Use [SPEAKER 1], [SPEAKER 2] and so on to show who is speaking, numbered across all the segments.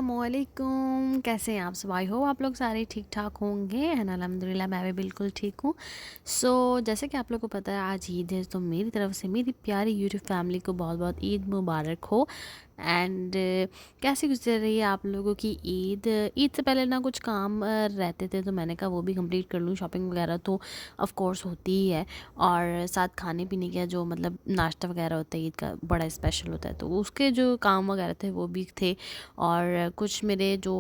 [SPEAKER 1] अस्सलामुअलैकुम, कैसे हैं आप सब? आई होप आप लोग सारे ठीक ठाक होंगे एंड अल्हम्दुलिल्लाह मैं भी बिल्कुल ठीक हूँ। जैसे कि आप लोग को पता है आज ईद है, तो मेरी तरफ से मेरी प्यारी यूट्यूब फैमिली को बहुत बहुत ईद मुबारक हो। एंड कैसी गुजर रही है आप लोगों की ईद? ईद से पहले ना कुछ काम रहते थे, तो मैंने कहा वो भी कंप्लीट कर लूँ। शॉपिंग वगैरह तो ऑफ़ कोर्स होती ही है, और साथ खाने पीने का जो मतलब नाश्ता वगैरह होता है ईद का, बड़ा स्पेशल होता है, तो उसके जो काम वगैरह थे वो भी थे। और कुछ मेरे जो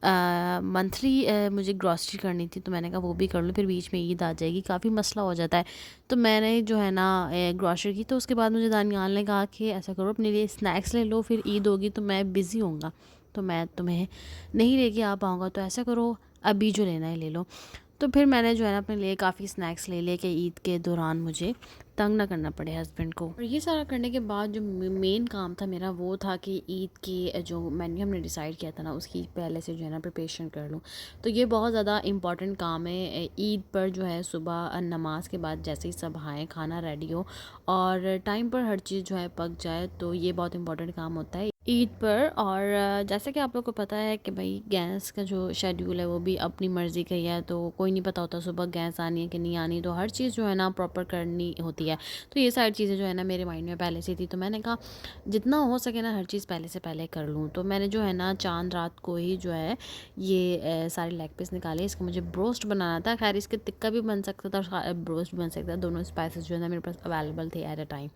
[SPEAKER 1] मंथली मुझे ग्रॉसरी करनी थी, तो मैंने कहा वो भी कर लूँ, फिर बीच में ईद आ जाएगी, काफ़ी मसला हो जाता है। तो मैंने जो है ना ग्रॉसरी की, तो उसके बाद मुझे दानियाल ने कहा कि ऐसा करो अपने लिए स्नैक्स ले लो, फिर ईद होगी तो मैं बिज़ी होऊंगा, तो मैं तुम्हें नहीं लेके आ पाऊँगा, तो ऐसा करो अभी जो लेना है ले लो। तो फिर मैंने जो है ना अपने लिए काफ़ी स्नैक्स ले लिए कि ईद के दौरान मुझे तंग ना करना पड़े हस्बैंड को। और ये सारा करने के बाद जो मेन काम था मेरा वो था कि ईद की जो मेन्यू हमने डिसाइड किया था ना, उसकी पहले से जो है ना प्रिपरेशन कर लूँ। तो ये बहुत ज़्यादा इम्पॉर्टेंट काम है ईद पर, जो है सुबह नमाज के बाद जैसे ही सब आएँ, खाना रेडी हो और टाइम पर हर चीज़ जो है पक जाए, तो ये बहुत इंपॉर्टेंट काम होता है ईद पर। और जैसे कि आप लोग को पता है कि भाई गैस का जो शेड्यूल है वो भी अपनी मर्ज़ी का ही है, तो कोई नहीं पता होता सुबह गैस आनी है कि नहीं आनी, तो हर चीज़ जो है ना प्रॉपर करनी होती है। तो ये सारी चीज़ें जो है ना मेरे माइंड में पहले से थी, तो मैंने कहा जितना हो सके ना हर चीज़ पहले से पहले कर लूँ। तो मैंने जो है ना चांद रात को ही जो है ये सारे लेग पीस निकाले। इसका मुझे ब्रोस्ट बनाना था, खैर इसके टिक्का भी बन सकता था और ब्रोस्ट भी बन सकता था, दोनों स्पाइसेस जो है ना मेरे पास अवेलेबल थे एट अ टाइम।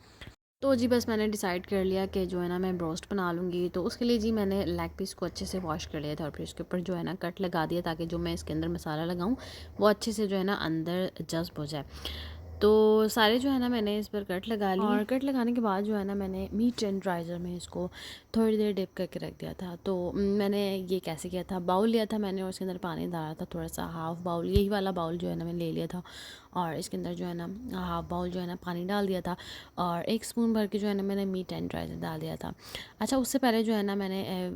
[SPEAKER 1] तो जी बस मैंने डिसाइड कर लिया कि जो है ना मैं ब्रोस्ट बना लूँगी। तो उसके लिए जी मैंने लेग पीस को अच्छे से वॉश कर लिया था और फिर इसके ऊपर जो है ना कट लगा दिया, ताकि जो मैं इसके अंदर मसाला लगाऊँ वो अच्छे से जो है ना अंदर जज़्ब हो जाए। तो सारे जो है ना मैंने इस पर कट लगा लिए, और कट लगाने के बाद जो है ना मैंने मीट टेंडराइज़र में इसको थोड़ी देर डिप करके रख दिया था। तो मैंने ये कैसे किया था, बाउल लिया था मैंने और उसके अंदर पानी डाला था, थोड़ा सा हाफ़ बाउल, यही वाला बाउल जो है ना मैंने ले लिया था, और इसके अंदर जो है ना हाफ़ बाउल जो है ना पानी डाल दिया था, और 1 स्पून भर के जो है ना मैंने मीट टेंडराइज़र डाल दिया था। अच्छा, उससे पहले जो है ना मैंने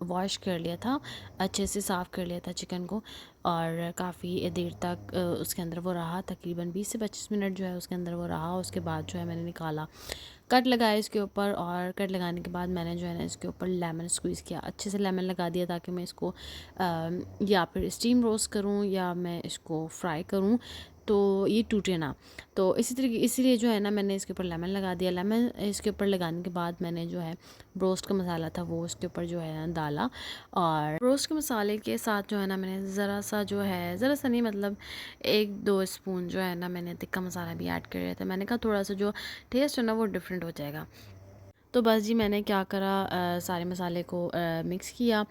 [SPEAKER 1] वॉश कर लिया था, अच्छे से साफ़ कर लिया था चिकन को, और काफ़ी देर तक उसके अंदर वो रहा, तकरीबन 20 से 25 मिनट जो है उसके अंदर वो रहा। उसके बाद जो है मैंने निकाला, कट लगाया इसके ऊपर, और कट लगाने के बाद मैंने जो है ना इसके ऊपर लेमन स्क्वीज़ किया, अच्छे से लेमन लगा दिया, ताकि मैं इसको या फिर स्टीम रोस्ट करूँ या मैं इसको फ्राई करूँ तो ये टूटे ना। तो इसी तरीके इसीलिए जो है ना मैंने इसके ऊपर लेमन लगा दिया। लेमन इसके ऊपर लगाने के बाद मैंने जो है ब्रोस्ट का मसाला था वो उसके ऊपर जो है ना डाला, और ब्रोस्ट के मसाले के साथ जो है ना मैंने ज़रा सा जो है, ज़रा सा नहीं मतलब 1-2 स्पून जो है ना मैंने तिक्का मसाला भी ऐड कर लिया था। मैंने कहा थोड़ा सा जो टेस्ट है ना वो डिफरेंट हो जाएगा। तो बस जी मैंने क्या करा, सारे मसाले को मिक्स किया,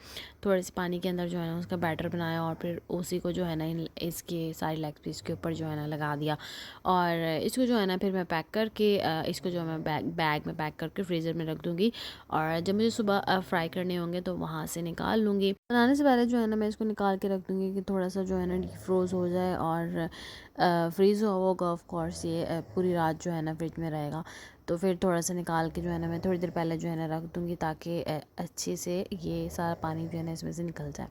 [SPEAKER 1] थोड़े से पानी के अंदर जो है ना उसका बैटर बनाया, और फिर उसी को जो है ना इसके सारे लेग पीस के ऊपर जो है ना लगा दिया, और इसको जो है ना फिर मैं पैक करके इसको जो है मैं बैग में पैक करके फ्रीज़र में रख दूँगी, और जब मुझे सुबह फ्राई करने होंगे तो वहाँ से निकाल लूँगी। बनाने से पहले जो है ना मैं इसको निकाल के रख दूँगी कि थोड़ा सा जो है ना डीप फ्रोज़ हो जाए, और फ्रीज़ हुआ होगा ऑफ कोर्स, ये पूरी रात जो है ना फ्रिज में रहेगा। तो फिर थोड़ा सा निकाल के जो है ना मैं थोड़ी देर पहले जो है ना रख दूँगी, ताकि अच्छे से ये सारा पानी जो है ना इसमें से निकल जाए।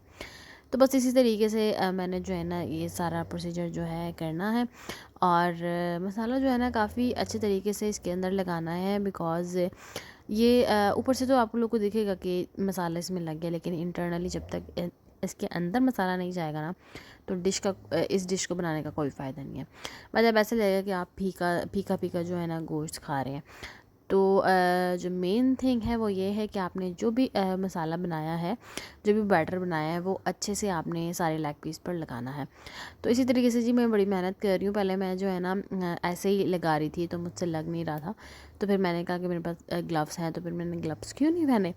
[SPEAKER 1] तो बस इसी तरीके से मैंने जो है ना ये सारा प्रोसीजर जो है करना है, और मसाला जो है ना काफ़ी अच्छे तरीके से इसके अंदर लगाना है, बिकॉज़ ये ऊपर से तो आप लोग को दिखेगा कि मसाला इसमें लग गया, लेकिन इंटरनली जब तक इसके अंदर मसाला नहीं जाएगा ना, तो इस डिश को बनाने का कोई फ़ायदा नहीं है। मतलब ऐसा लगेगा कि आप फीका फीका जो है ना गोश्त खा रहे हैं। तो जो मेन थिंग है वो ये है कि आपने जो भी मसाला बनाया है, जो भी बैटर बनाया है, वो अच्छे से आपने सारे लेग पीस पर लगाना है। तो इसी तरीके से जी मैं बड़ी मेहनत कर रही हूँ। पहले मैं जो है ना ऐसे ही लगा रही थी, तो मुझसे लग नहीं रहा था, तो फिर मैंने कहा कि मेरे पास ग्लव्स हैं, तो फिर मैंने ग्लव्स क्यों नहीं पहने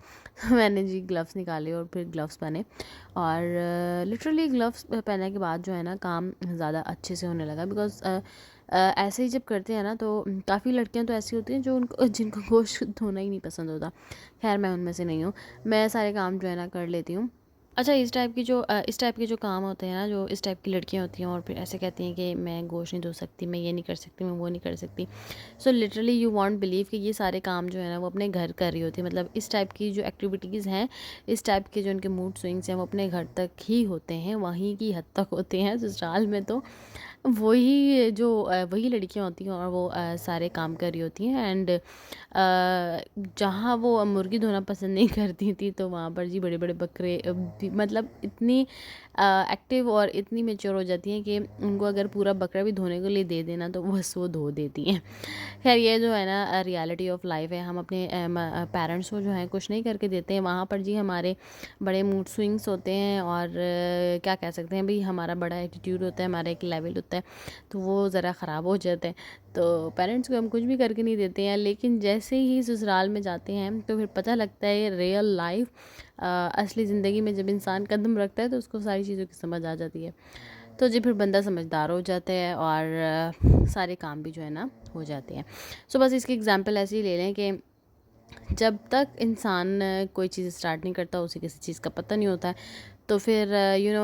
[SPEAKER 1] मैंने जी ग्लव्स निकाले और फिर ग्लव्स पहने, और लिटरली ग्लव्स पहनने के बाद जो है ना काम ज़्यादा अच्छे से होने लगा, बिकॉज़ ऐसे ही जब करते हैं ना, तो काफ़ी लड़कियां तो ऐसी होती हैं जो उनको जिनको गोश्त धोना ही नहीं पसंद होता। खैर मैं उनमें से नहीं हूँ, मैं सारे काम जो है ना कर लेती हूँ। अच्छा, इस टाइप के जो काम होते हैं ना, जो इस टाइप की लड़कियां होती हैं और फिर ऐसे कहती हैं कि मैं गोश्त नहीं धो सकती, मैं ये नहीं कर सकती, मैं वो नहीं कर सकती। So literally you won't believe कि ये सारे काम जो है ना वो अपने घर कर रही होती है। मतलब इस टाइप की जो एक्टिविटीज़ हैं, इस टाइप के जो उनके मूड स्विंग्स हैं, वो अपने घर तक ही होते हैं, वहीं की हद तक होते हैं। ससुराल में तो वही लड़कियां होती हैं और वो सारे काम कर रही होती हैं, एंड जहाँ वो मुर्गी धोना पसंद नहीं करती थी, तो वहाँ पर जी बड़े बड़े बकरे मतलब इतनी एक्टिव और इतनी मेच्योर हो जाती हैं कि उनको अगर पूरा बकरा भी धोने के लिए दे देना तो बस वो धो देती हैं। खैर ये जो है ना रियलिटी ऑफ लाइफ है। हम अपने पेरेंट्स को जो है कुछ नहीं करके देते हैं, वहाँ पर जी हमारे बड़े मूड स्विंग्स होते हैं और क्या कह सकते हैं भाई, हमारा बड़ा एटीट्यूड होता है, हमारा एक लेवल होता है, तो वो ज़रा ख़राब हो जाता है। तो पेरेंट्स को हम कुछ भी करके नहीं देते हैं, लेकिन जैसे ही ससुराल में जाते हैं तो फिर पता लगता है रियल लाइफ, असली ज़िंदगी में जब इंसान कदम रखता है तो उसको सारी चीज़ों की समझ आ जाती है। तो जी फिर बंदा समझदार हो जाता है और सारे काम भी जो है ना हो जाते हैं। सो बस इसकी एग्जांपल ऐसे ही ले लें कि जब तक इंसान कोई चीज़ स्टार्ट नहीं करता, उसे किसी चीज़ का पता नहीं होता है, तो फिर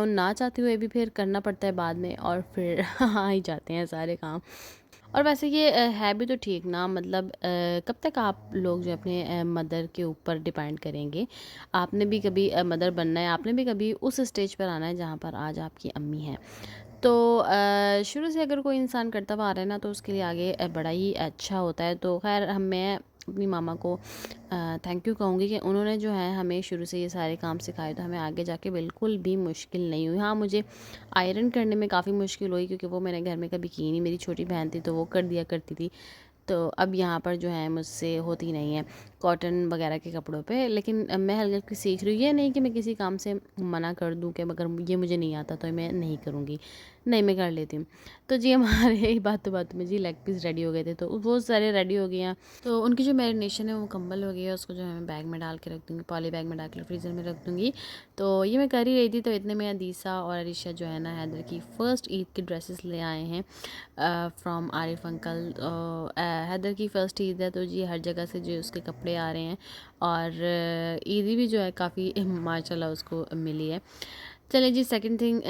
[SPEAKER 1] ना चाहते हुए भी फिर करना पड़ता है बाद में, और फिर आ ही जाते हैं सारे काम। और वैसे ये है भी तो ठीक ना, मतलब कब तक आप लोग जो अपने मदर के ऊपर डिपेंड करेंगे। आपने भी कभी मदर बनना है, आपने भी कभी उस स्टेज पर आना है जहाँ पर आज आपकी अम्मी हैं। तो शुरू से अगर कोई इंसान करता हुआ आ रहा है ना, तो उसके लिए आगे बड़ा ही अच्छा होता है। तो खैर मैं अपनी मामा को थैंक यू कहूँगी कि उन्होंने जो है हमें शुरू से ये सारे काम सिखाए, तो हमें आगे जाके बिल्कुल भी मुश्किल नहीं हुई। हाँ, मुझे आयरन करने में काफ़ी मुश्किल हुई, क्योंकि वो मैंने घर में कभी की नहीं। मेरी छोटी बहन थी तो वो कर दिया करती थी। तो अब यहाँ पर जो है मुझसे होती नहीं है कॉटन वगैरह के कपड़ों पे, लेकिन मैं हल्की हल्की सीख रही हूँ। ये नहीं कि मैं किसी काम से मना कर दूँ कि अगर ये मुझे नहीं आता तो मैं नहीं करूँगी, नहीं, मैं कर लेती हूँ। तो जी हमारे बातों बातों में जी लेग पीस रेडी हो गए थे, तो वो सारे रेडी हो गए हैं। तो उनकी जो मैरिनेशन है वो मुकम्मल हो गई है। उसको जो है मैं बैग में डाल के रख दूँगी, पॉली बैग में डाल के फ्रीज़र में रख दूँगी। तो ये मैं कर ही रही थी, तो इतने में अदीसा और अरिशा जो है ना हैदर की फ़र्स्ट ईद की ड्रेसेस ले आए हैं फ्रॉम आरिफ अंकल। हैदर की फ़र्स्ट ईद है, तो जी हर जगह से जो उसके कपड़े आ रहे हैं, और ईदी भी जो है काफ़ी माशाल्लाह उसको मिली है। चलिए जी सेकंड थिंग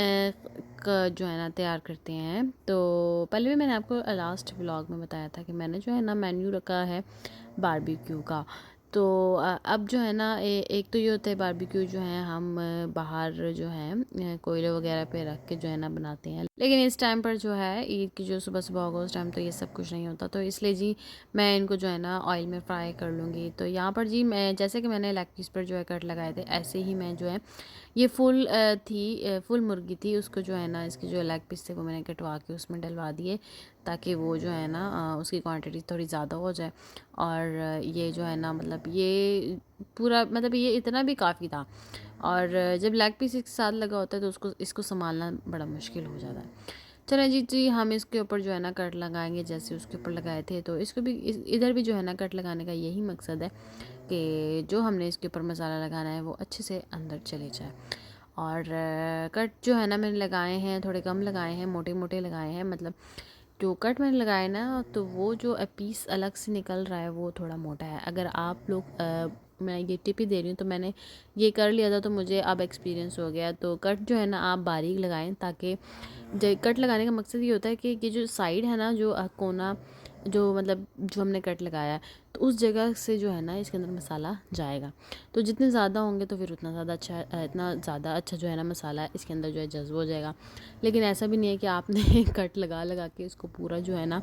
[SPEAKER 1] का जो है ना तैयार करते हैं। तो पहले भी मैंने आपको लास्ट व्लॉग में बताया था कि मैंने जो है ना मेन्यू रखा है बारबेक्यू का। तो अब जो है ना एक तो ये होता है बारबेक्यू जो है हम बाहर जो है कोयले वगैरह पे रख के जो है ना बनाते हैं, लेकिन इस टाइम पर जो है ईद की जो सुबह सुबह होगा उस टाइम तो ये सब कुछ नहीं होता। तो इसलिए जी मैं इनको जो है ना ऑयल में फ्राई कर लूँगी। तो यहाँ पर जी मैं जैसे कि मैंने लेग पीस पर जो है कट लगाए थे, ऐसे ही मैं जो है ये फुल मुर्गी थी, उसको जो है ना इसके जो लेग पीस थे वो मैंने कटवा के उसमें डलवा दिए, ताकि वो जो है ना उसकी क्वांटिटी थोड़ी ज़्यादा हो जाए। और ये जो है ना मतलब ये पूरा मतलब ये इतना भी काफ़ी था। और जब लेग पीस एक साथ लगा होता है तो उसको इसको संभालना बड़ा मुश्किल हो जाता है। चलें जी हम इसके ऊपर जो है ना कट लगाएंगे, जैसे उसके ऊपर लगाए थे तो इसको भी इधर भी जो है ना कट लगाने का यही मकसद है कि जो हमने इसके ऊपर मसाला लगाना है वो अच्छे से अंदर चले जाए। और कट जो है ना मैंने लगाए हैं, थोड़े कम लगाए हैं, मोटे मोटे लगाए हैं। मतलब जो कट मैंने लगाए ना, तो वो जो पीस अलग से निकल रहा है वो थोड़ा मोटा है। अगर आप लोग मैं ये टिप ही दे रही हूँ, तो मैंने ये कर लिया था तो मुझे अब एक्सपीरियंस हो गया। तो कट जो है ना आप बारीक लगाएं, ताकि कट लगाने का मकसद ये होता है कि ये जो साइड है ना, जो कोना, जो मतलब जो हमने कट लगाया है, तो उस जगह से जो है ना इसके अंदर मसाला जाएगा। तो जितने ज़्यादा होंगे तो फिर उतना ज़्यादा अच्छा, इतना ज़्यादा अच्छा जो है ना मसाला इसके अंदर जो है जज्ब हो जाएगा। लेकिन ऐसा भी नहीं है कि आपने कट लगा लगा के इसको पूरा जो है ना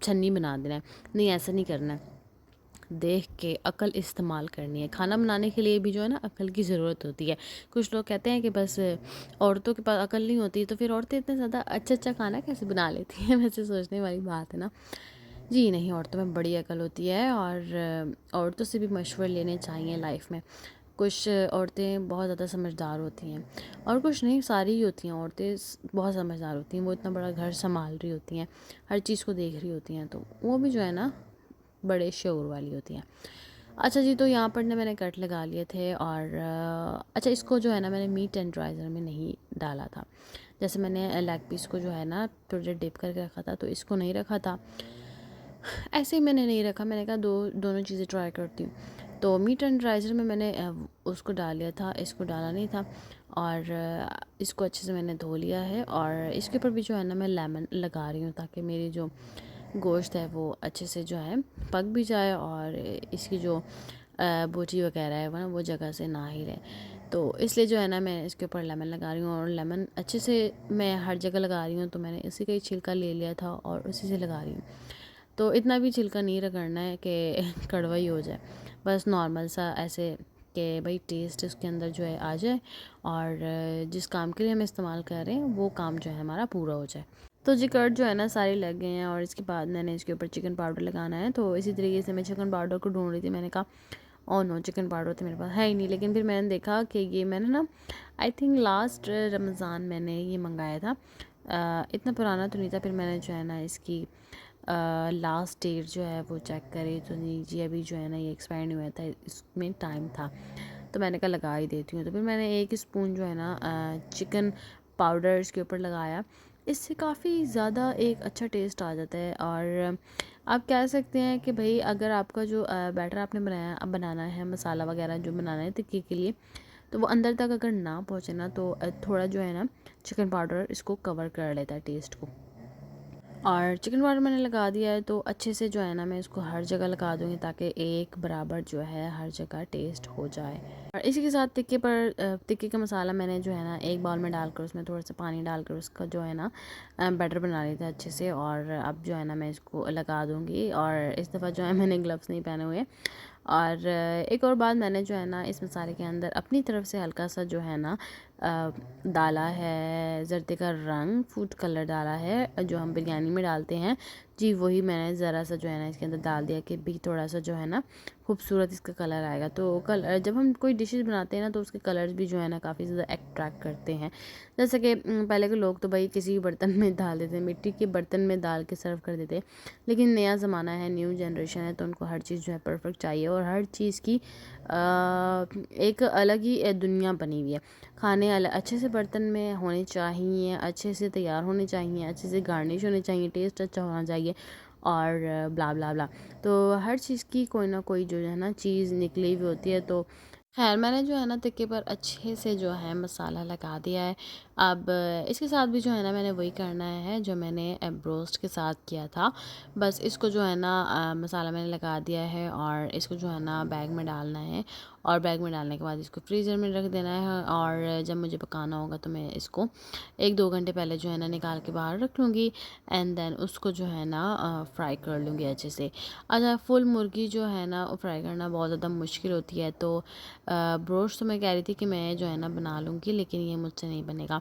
[SPEAKER 1] छन्नी बना देना है। नहीं, ऐसा नहीं करना है। देख के अकल इस्तेमाल करनी है। खाना बनाने के लिए भी जो है ना अकल की ज़रूरत होती है। कुछ लोग कहते हैं कि बस औरतों के पास अकल नहीं होती, तो फिर औरतें इतना ज़्यादा अच्छा अच्छा खाना कैसे बना लेती हैं। वैसे सोचने वाली बात है ना। जी नहीं, औरतों में बड़ी अकल होती है, और औरतों से भी मशवरे लेने चाहिए लाइफ में। कुछ औरतें बहुत ज़्यादा समझदार होती हैं, और कुछ नहीं, सारी ही होती हैं औरतें बहुत समझदार होती हैं। वो इतना बड़ा घर संभाल रही होती हैं, हर चीज़ को देख रही होती हैं, तो वो भी जो है ना बड़े शऊर वाली होती हैं। अच्छा जी, तो यहाँ पर ना मैंने कट लगा लिए थे, और अच्छा इसको जो है ना मैंने मीट टेंडराइज़र में नहीं डाला था। जैसे मैंने लेग पीस को जो है ना थोड़ी देर डिप करके रखा था, तो इसको नहीं रखा था। ऐसे ही मैंने नहीं रखा, मैंने कहा दोनों चीज़ें ट्राई करती हूँ। तो मीट टेंडराइज़र में मैंने उसको डाल लिया था, इसको डाला नहीं था। और इसको अच्छे से मैंने धो लिया है, और इसके ऊपर भी जो है ना मैं लेमन लगा रही हूँ, ताकि मेरी जो गोश्त है वो अच्छे से जो है पक भी जाए, और इसकी जो बोटी वगैरह है वो ना वो जगह से ना ही रहे। तो इसलिए जो है ना मैं इसके ऊपर लेमन लगा रही हूँ, और लेमन अच्छे से मैं हर जगह लगा रही हूँ। तो मैंने इसी का ही छिलका ले लिया था और उसी से लगा रही हूँ। तो इतना भी छिलका नहीं रगड़ना है कि कड़वा ही हो जाए, बस नॉर्मल सा ऐसे कि भाई टेस्ट इसके अंदर जो है आ जाए, और जिस काम के लिए हम इस्तेमाल कर रहे हैं वो काम जो है हमारा पूरा हो जाए। तो जी कर्ड जो है ना सारे लग गए हैं, और इसके बाद मैंने इसके ऊपर चिकन पाउडर लगाना है। तो इसी तरीके से मैं चिकन पाउडर को ढूंढ रही थी, मैंने कहा ओह नो, चिकन पाउडर तो मेरे पास है ही नहीं। लेकिन फिर मैंने देखा कि ये मैंने ना आई थिंक लास्ट रमज़ान मैंने ये मंगाया था, इतना पुराना तो नहीं था। फिर मैंने जो है ना इसकी लास्ट डेट जो है वो चेक करी, तो नहीं जी अभी जो है ना ये एक्सपायर नहीं हुआ था, इसमें टाइम था। तो मैंने कहा लगा ही देती हूँ। तो फिर मैंने 1 स्पून जो है ना चिकन पाउडर इसके ऊपर लगाया। इससे काफ़ी ज़्यादा एक अच्छा टेस्ट आ जाता है। और आप कह सकते हैं कि भाई अगर आपका जो बैटर आपने बनाना है, मसाला वगैरह जो बनाना है टिक्की के लिए, तो वो अंदर तक अगर ना पहुँचे ना, तो थोड़ा जो है ना चिकन पाउडर इसको कवर कर लेता है टेस्ट को। और चिकन पाउडर मैंने लगा दिया है, तो अच्छे से जो है ना मैं इसको हर जगह लगा दूँगी, ताकि एक बराबर जो है हर जगह टेस्ट हो जाए। और इसी के साथ टिक्के का मसाला मैंने जो है ना एक बाउल में डालकर उसमें थोड़ा सा पानी डालकर उसका जो है ना बैटर बना लिया था अच्छे से। और अब जो है ना मैं इसको लगा दूँगी। और इस दफ़ा जो है मैंने ग्लव्स नहीं पहने हुए। और एक और बात, मैंने जो है ना इस मसाले के अंदर अपनी तरफ से हल्का सा जो है ना डाला है जर्दे का रंग, फूड कलर डाला है जो हम बिरयानी में डालते हैं जी, वही मैंने ज़रा सा जो है ना इसके अंदर डाल दिया कि भी थोड़ा सा जो है ना खूबसूरत इसका कलर आएगा। तो कलर जब हम कोई डिशेस बनाते हैं ना, तो उसके कलर्स भी जो है ना काफ़ी ज़्यादा अट्रैक्ट करते हैं। जैसे कि पहले के लोग तो भाई किसी बर्तन में डाल देते, मिट्टी के बर्तन में डाल के सर्व कर देते। लेकिन नया ज़माना है, न्यू जनरेशन है, तो उनको हर चीज़ जो है परफेक्ट चाहिए, और हर चीज़ की एक अलग ही दुनिया बनी हुई है। खाने अच्छे से बर्तन में होने चाहिए, अच्छे से तैयार होने चाहिए, अच्छे से गार्निश होने चाहिए, टेस्ट अच्छा होना चाहिए, और ब्ला ब्ला ब्ला। तो हर चीज़ की कोई ना कोई जो है ना चीज़ निकली हुई होती है। तो खैर मैंने जो है ना टिक्के पर अच्छे से जो है मसाला लगा दिया है। अब इसके साथ भी जो है ना मैंने वही करना है जो मैंने ब्रोस्ट के साथ किया था। बस इसको जो है ना मसाला मैंने लगा दिया है, और इसको जो है ना बैग में डालना है, और बैग में डालने के बाद इसको फ्रीज़र में रख देना है। और जब मुझे पकाना होगा तो मैं इसको 1-2 घंटे पहले जो है ना निकाल के बाहर रख लूँगी, एंड देन उसको जो है ना फ्राई कर लूँगी अच्छे से। अच्छा, फुल मुर्गी जो है ना वो फ्राई करना बहुत ज़्यादा मुश्किल होती है। तो ब्रोस्ट तो मैं कह रही थी कि मैं जो है ना बना लूँगी, लेकिन ये मुझसे नहीं बनेगा।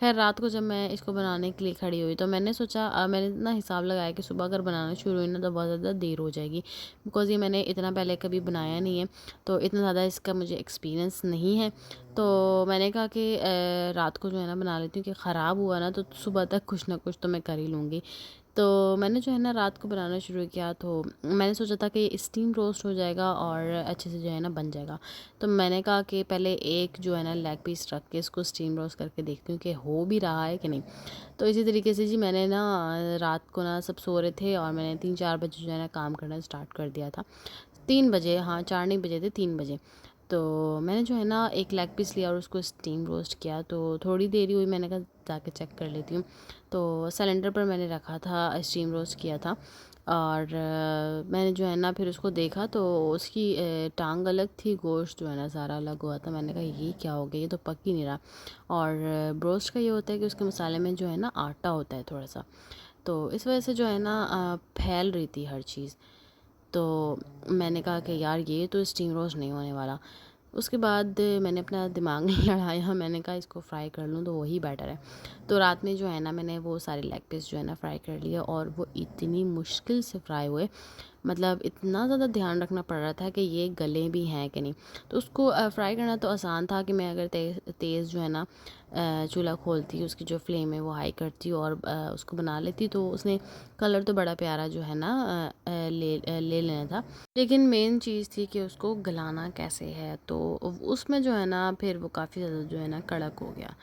[SPEAKER 1] खैर रात को जब मैं इसको बनाने के लिए खड़ी हुई, तो मैंने सोचा मैंने ना हिसाब लगाया कि सुबह अगर बनाना शुरू हुई ना तो बहुत ज़्यादा देर हो जाएगी, बिकॉज़ ये मैंने इतना पहले कभी बनाया नहीं है, तो इतना ज़्यादा इसका मुझे एक्सपीरियंस नहीं है। तो मैंने कहा कि रात को जो है ना बना लेती हूँ, कि ख़राब हुआ ना तो सुबह तक कुछ ना कुछ तो मैं कर ही लूँगी। तो मैंने जो है ना रात को बनाना शुरू किया, तो मैंने सोचा था कि स्टीम रोस्ट हो जाएगा और अच्छे से जो है ना बन जाएगा। तो मैंने कहा कि पहले एक जो है ना लेग पीस रख के इसको स्टीम रोस्ट करके देखती हूँ कि हो भी रहा है कि नहीं। तो इसी तरीके से जी मैंने ना रात को ना सब सो रहे थे, और मैंने 3-4 बजे जो है ना काम करना स्टार्ट कर दिया था। 3 बजे, हाँ 4 नहीं बजे थे, 3 बजे। तो मैंने जो है ना एक लेग पीस लिया और उसको स्टीम रोस्ट किया। तो थोड़ी देरी हुई, मैंने कहा जाके चेक कर लेती हूँ। तो सिलेंडर पर मैंने रखा था, स्टीम रोस्ट किया था, और मैंने जो है ना फिर उसको देखा, तो उसकी टांग अलग थी, गोश्त जो है ना सारा अलग हुआ था। मैंने कहा ये क्या हो गया, ये तो पक ही नहीं रहा। और ब्रोस्ट का ये होता है कि उसके मसाले में जो है ना आटा होता है थोड़ा सा, तो इस वजह से जो है ना फैल रही थी हर चीज़। तो मैंने कहा कि यार ये तो स्टीम रोस्ट नहीं होने वाला। उसके बाद मैंने अपना दिमाग नहीं लड़ाया, मैंने कहा इसको फ्राई कर लूँ तो वही बेटर है। तो रात में जो है ना मैंने वो सारे लेग पीस जो है ना फ्राई कर लिए, और वो इतनी मुश्किल से फ्राई हुए, मतलब इतना ज़्यादा ध्यान रखना पड़ रहा था कि ये गले भी हैं कि नहीं। तो उसको फ्राई करना तो आसान था, कि मैं अगर तेज़ जो है ना चूल्हा खोलती, उसकी जो फ्लेम है वो हाई करती और उसको बना लेती, तो उसने कलर तो बड़ा प्यारा जो है ना ले लेना था। लेकिन मेन चीज़ थी कि उसको गलाना कैसे है, तो उसमें जो है ना फिर वो काफ़ी ज़्यादा जो है ना कड़क हो गया।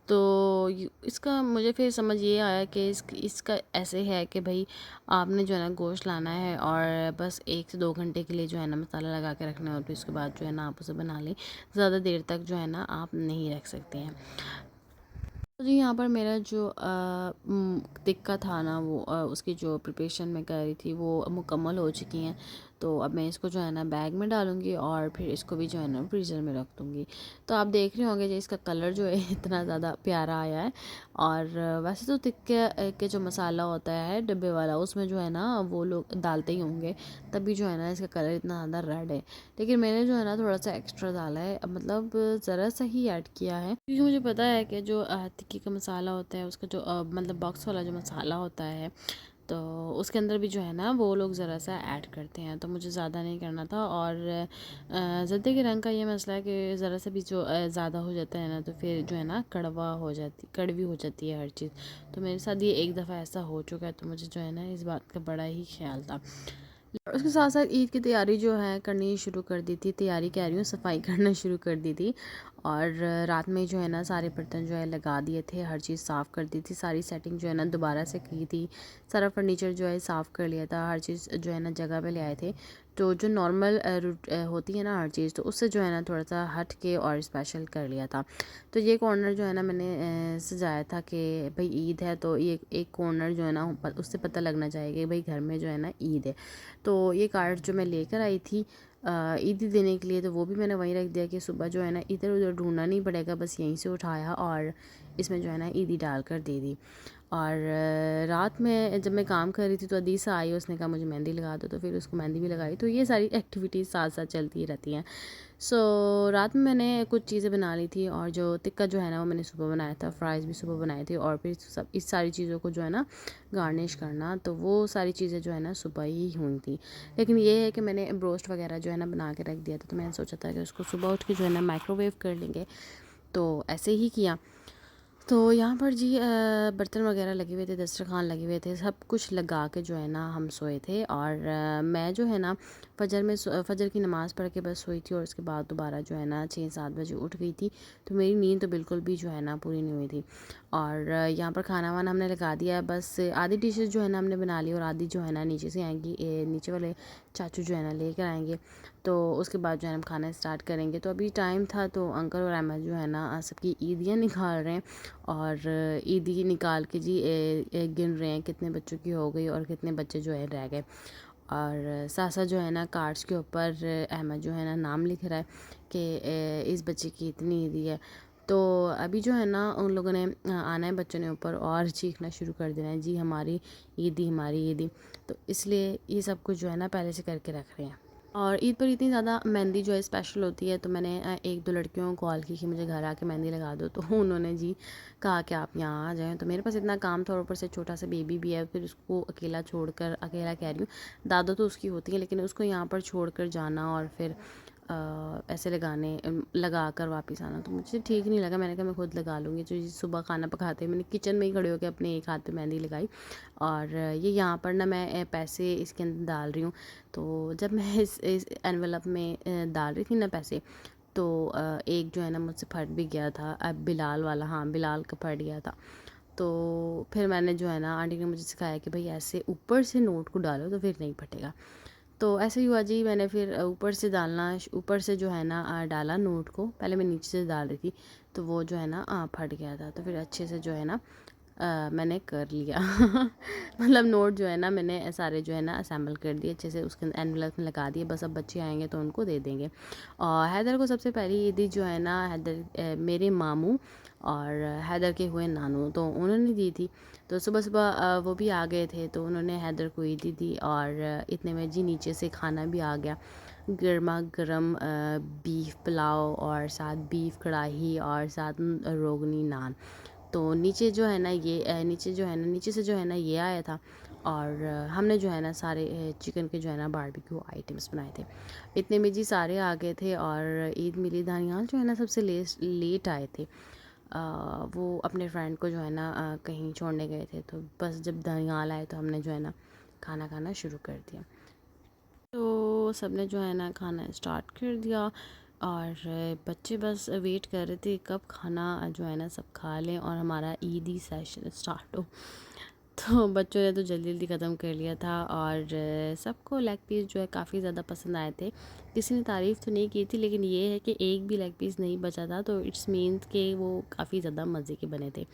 [SPEAKER 1] तो इसका मुझे फिर समझ ये आया कि इसका ऐसे है कि भाई आपने जो है ना गोश्त लाना है, और बस 1 से 2 घंटे के लिए जो है ना मसाला लगा के रखना है, और फिर उसके बाद जो है ना आप उसे बना लें। ज़्यादा देर तक जो है ना आप नहीं रख सकते हैं। तो जी यहाँ पर मेरा जो टिक्का था ना, वो उसकी जो प्रिपरेशन मैं कर रही थी वो मुकम्मल हो चुकी हैं। तो अब मैं इसको जो है ना बैग में डालूँगी और फिर इसको भी जो है ना फ्रीज़र में रख दूँगी। तो आप देख रहे होंगे जो इसका कलर जो है इतना ज़्यादा प्यारा आया है। और वैसे तो टिक्के के जो मसाला होता है डिब्बे वाला, उसमें जो है ना वो लोग डालते ही होंगे, तभी जो है ना इसका कलर इतना ज़्यादा रेड है। लेकिन मैंने जो है ना थोड़ा सा एक्स्ट्रा डाला है, मतलब ज़रा सा ही ऐड किया है, क्योंकि मुझे पता है कि जो टिक्की का मसाला होता है उसका जो मतलब बॉक्स वाला जो मसाला होता है, तो उसके अंदर भी जो है ना वो लोग ज़रा सा ऐड करते हैं, तो मुझे ज़्यादा नहीं करना था। और ज़र्दे के रंग का ये मसला है कि ज़रा सा भी जो ज़्यादा हो जाता है ना, तो फिर जो है ना कड़वी हो जाती है हर चीज़। तो मेरे साथ ये एक दफ़ा ऐसा हो चुका है, तो मुझे जो है ना इस बात का बड़ा ही ख्याल था। और उसके साथ साथ ईद की तैयारी जो है करनी शुरू कर दी थी, तैयारी कह रही हूँ, सफाई करना शुरू कर दी थी। और रात में जो है ना सारे बर्तन जो है लगा दिए थे, हर चीज़ साफ़ कर दी थी, सारी सेटिंग जो है ना दोबारा से की थी, सारा फर्नीचर जो है साफ़ कर लिया था, हर चीज़ जो है ना जगह पे ले आए थे। तो जो नॉर्मल होती है ना हर चीज़, तो उससे जो है ना थोड़ा सा हट के और स्पेशल कर लिया था। तो ये कॉर्नर जो है ना मैंने सजाया था कि भाई ईद है, तो ये एक कॉर्नर जो है ना उससे पता लगना चाहिए कि भाई घर में जो है ना ईद है। तो ये कार्ड जो मैं लेकर आई थी ईदी देने के लिए, तो वो भी मैंने वहीं रख दिया कि सुबह जो है ना इधर उधर ढूंढना नहीं पड़ेगा, बस यहीं से उठाया और इसमें जो है ना ईदी डाल कर दे दी। और रात में जब मैं काम कर रही थी तो अदीसा आई, उसने कहा मुझे मेहंदी लगा दो, तो फिर उसको मेहंदी भी लगाई। तो ये सारी एक्टिविटीज़ साथ साथ चलती रहती हैं। सो रात में मैंने कुछ चीज़ें बना ली थी, और जो टिक्का जो है ना वो मैंने सुबह बनाया था, फ्राइज़ भी सुबह बनाए थे, और फिर सब इस सारी चीज़ों को जो है ना गार्निश करना, तो वो सारी चीज़ें जो है ना सुबह ही हुई थी। लेकिन ये है कि मैंने ब्रोस्ट वगैरह जो है ना बना के रख दिया था, तो मैंने सोचा था कि उसको सुबह उठ के जो है ना माइक्रोवेव कर लेंगे, तो ऐसे ही किया। तो यहाँ पर जी बर्तन वगैरह लगे हुए थे, दस्तरखान लगे हुए थे, सब कुछ लगा के जो है ना हम सोए थे। और मैं जो है ना फजर की नमाज़ पढ़ के बस सोई थी, और उसके बाद दोबारा जो है ना 6-7 बजे उठ गई थी। तो मेरी नींद तो बिल्कुल भी जो है ना पूरी नहीं हुई थी। और यहाँ पर खाना वाना हमने लगा दिया है, बस आधी डिशेज़ जो है ना हमने बना ली, और आधी जो है ना नीचे से आएंगी, नीचे वाले चाचू जो है ना लेकर आएंगे, तो उसके बाद जो है हम खाना स्टार्ट करेंगे। तो अभी टाइम था, तो अंकल और अहमद जो है ना सबकी ईदियाँ निकाल रहे हैं, और ईदी निकाल के जी गिन रहे हैं कितने बच्चों की हो गई और कितने बच्चे जो है रह गए। और साथ साथ जो है ना कार्ड्स के ऊपर अहमद जो है ना नाम लिख रहा है कि इस बच्चे की इतनी ईदी है। तो अभी जो है ना उन लोगों ने आना है बच्चों ने ऊपर, और चीखना शुरू कर देना है, जी हमारी ईदी हमारी ईदी। तो इसलिए ये सब कुछ जो है ना पहले से करके रख रहे हैं। और ईद पर इतनी ज़्यादा मेहंदी जो है स्पेशल होती है, तो मैंने एक दो लड़कियों को कॉल की कि मुझे घर आके मेहंदी लगा दो, तो उन्होंने जी कहा कि आप यहाँ आ जाएं। तो मेरे पास इतना काम था, और ऊपर से छोटा सा बेबी भी है, फिर उसको अकेला छोड़कर, अकेला कह रही हूँ, दादा तो उसकी होती है, लेकिन उसको यहाँ पर छोड़कर जाना और फिर ऐसे लगा कर वापस आना, तो मुझे ठीक नहीं लगा। मैंने कहा मैं खुद लगा लूँगी। जो सुबह खाना पकाते मैंने किचन में ही खड़े होकर अपने एक हाथ पे मेहंदी लगाई। और ये यहाँ पर ना मैं पैसे इसके अंदर डाल रही हूँ। तो जब मैं इस एनवेलप में डाल रही थी ना पैसे, तो एक जो है ना मुझसे फट भी गया था, अब बिलाल वाला, हाँ बिलाल का फट गया था। तो फिर मैंने जो है ना, आंटी ने मुझे सिखाया कि भाई ऐसे ऊपर से नोट को डालो तो फिर नहीं फटेगा। तो ऐसे ही हुआ जी, मैंने फिर ऊपर से जो है ना डाला नोट को, पहले मैं नीचे से डाल रही थी, तो वो जो है ना फट गया था। तो फिर अच्छे से जो है ना मैंने कर लिया मतलब नोट जो है ना मैंने सारे जो है ना असेंबल कर दिए अच्छे से, उसके एनवेलप में लगा दिए। बस अब बच्चे आएंगे तो उनको दे देंगे। और हैदर को सबसे पहली ईदी जो है ना, हैदर मेरे मामू और हैदर के हुए नानू, तो उन्होंने दी थी। तो सुबह सुबह वो भी आ गए थे, तो उन्होंने हैदर को ईदी दी। और इतने में जी नीचे से खाना भी आ गया, गर्मा गर्म बीफ पुलाव, और साथ बीफ कढ़ाई, और साथ रोगनी नान। तो नीचे जो है ना नीचे से जो है ना ये आया था। और हमने जो है ना सारे चिकन के जो है ना बारबेक्यू आइटम्स बनाए थे। इतने में जी सारे आ गए थे, और ईद मिली दानियाल जो है ना सबसे लेट आए थे। वो अपने फ्रेंड को जो है ना कहीं छोड़ने गए थे, तो बस जब दानियाल आए तो हमने जो है ना खाना खाना शुरू कर दिया। तो सबने जो है ना खाना स्टार्ट कर दिया, और बच्चे बस वेट कर रहे थे कब खाना जो है ना सब खा लें और हमारा ईदी सेशन स्टार्ट हो। तो बच्चों ने तो जल्दी जल्दी ख़त्म कर लिया था। और सबको लेग पीस जो है काफ़ी ज़्यादा पसंद आए थे। किसी ने तारीफ़ तो नहीं की थी, लेकिन ये है कि एक भी लेग पीस नहीं बचा था, तो इट्स मीन्स कि वो काफ़ी ज़्यादा मज़े के बने थे।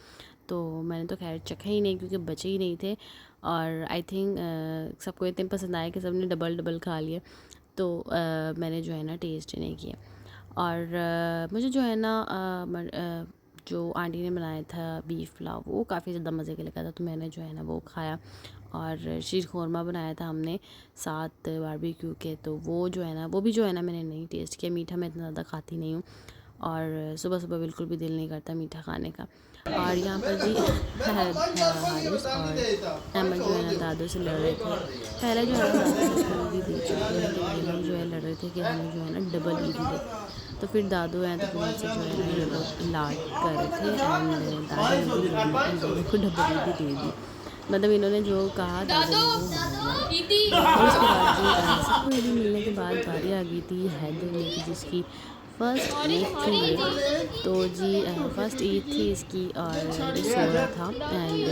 [SPEAKER 1] तो मैंने तो खैर चखा ही नहीं, क्योंकि बचे ही नहीं थे। और आई थिंक सबको इतने पसंद आए कि सबने डबल डबल खा लिए। तो मैंने जो है ना टेस्ट ही नहीं किया। और मुझे जो है ना जो आंटी ने बनाया था बीफ पुलाव वो काफ़ी ज़्यादा मज़े का लगा था, तो मैंने जो है ना वो खाया। और शीर खोरमा बनाया था हमने साथ बारबेक्यू के, तो वो जो है ना वो भी जो है ना मैंने नहीं टेस्ट किया। मीठा मैं इतना ज़्यादा खाती नहीं हूँ और सुबह सुबह बिल्कुल भी दिल नहीं करता मीठा खाने का। और यहाँ पर जी हारिस और अहमद जो है ना दादू से लड़ रहे थे। पहले जो है ना दादू सबको ईदी दे चुके हैं, लेकिन ये लोग जो है लड़ रहे थे कि हमें जो है ना डबल ईदी दे। तो फिर दादू हैं तो फिर उनसे जो है ना ये लोग लाड कर रहे थे एंड दादू ने भी एंड दोनों को डबल ईदी दे दी। मतलब इन्होंने जो कहा दादू ने वो मान लिया। और उसके बाद जी सबको ईदी मिलने के बाद बारी आ गई थी हैदर ने की, जिसकी फ़र्स्ट ईद थी ये। तो जी फ़र्स्ट ईद थी इसकी और ये सो रहा था एंड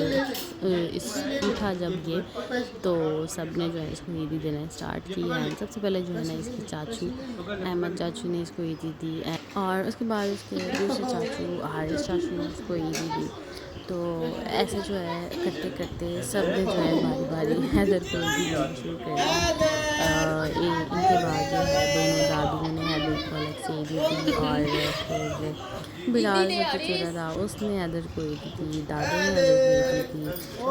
[SPEAKER 1] इस उठा जब ये, तो सब ने जो है इसको ईदी देना स्टार्ट की। एंड सबसे पहले जो है ना इसके चाचू अहमद चाचू ने इसको ईदी दी और उसके बाद उसके दूसरे चाचू हारिस चाचू ने उसको ईदी दी। तो ऐसे जो है करते करते सब ने जो है बारी बारी हैदर को ईदी देना शुरू कर दी। इनके बाद जो है दोनों दादियों ने हैदर को अलग से ईदी दी और फिर बिलाल सबसे छोटा था उसने हैदर को ईदी दी, दादू ने हैदर को ईदी दी,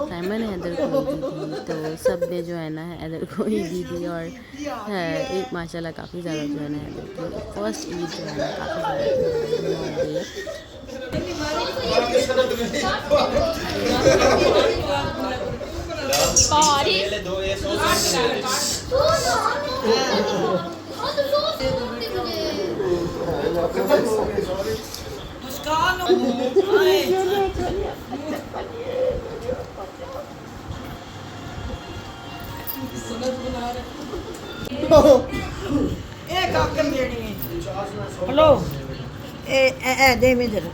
[SPEAKER 1] साइमन ने हैदर को ईदी दी। तो सब ने जो है ना हैदर को ईदी दी और एक माशाल्लाह काफ़ी ज़्यादा जो है ना हैदर की फ़र्स्ट ईद जो है ना काफ़ी ज़्यादा हो गई है।
[SPEAKER 2] हेलो ए दे में जरा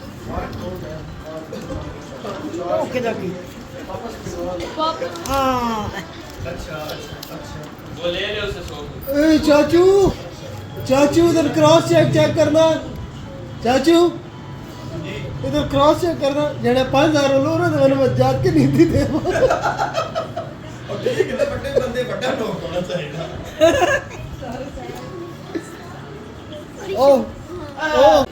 [SPEAKER 2] ओके दादी हाँ
[SPEAKER 3] ए चाचू चाचू इधर क्रॉस चेक करना चाचू इधर क्रॉस चेक करना जने 5000 लो रे तो मैंने जात के नीति दे ठीक है बड़े बंदे बड़ा लोग होना चाहिए ओ ओ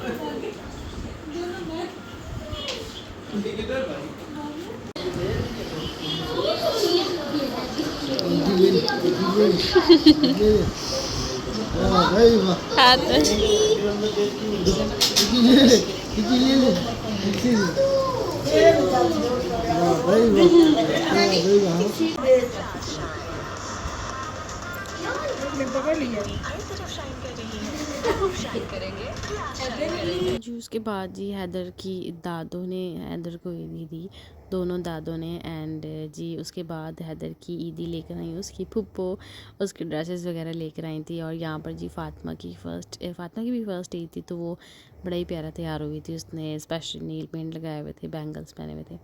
[SPEAKER 1] जी उसके बाद जी हैदर की दादों ने हैदर को ईदी दी, दोनों दादों ने। एंड जी उसके बाद हैदर की ईदी लेकर आई उसकी फुप्पो, उसकी ड्रेसेस वगैरह लेकर आई थी। और यहाँ पर जी फातिमा की भी फ़र्स्ट ईद थी, तो वो बड़ा ही प्यारा तैयार हुई थी, उसने स्पेशल नील पेंट लगाए हुए थे, बैंगल्स पहने हुए थे।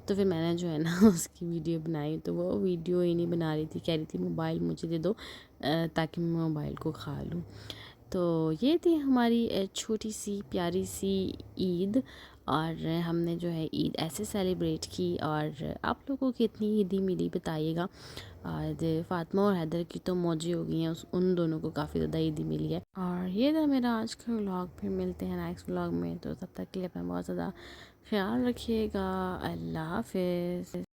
[SPEAKER 1] तो फिर मैंने जो है ना उसकी वीडियो बनाई, तो वो वीडियो ही नहीं बना रही थी, कह रही थी मोबाइल मुझे दे दो ताकि मैं मोबाइल को खा लूँ। तो ये थी हमारी छोटी सी प्यारी सी ईद। और हमने जो है ईद ऐसे सेलिब्रेट की। और आप लोगों को कितनी ईदी मिली बताइएगा। और फातिमा और हैदर की तो मौजें हो गई हैं, उन दोनों को काफ़ी ज़्यादा ईदी मिली है। और ये था मेरा आज का व्लॉग, फिर मिलते हैं नेक्स्ट व्लॉग में। तो तब तक के लिए अपना बहुत ज़्यादा ख्याल रखिएगा। अल्लाह हाफिज़।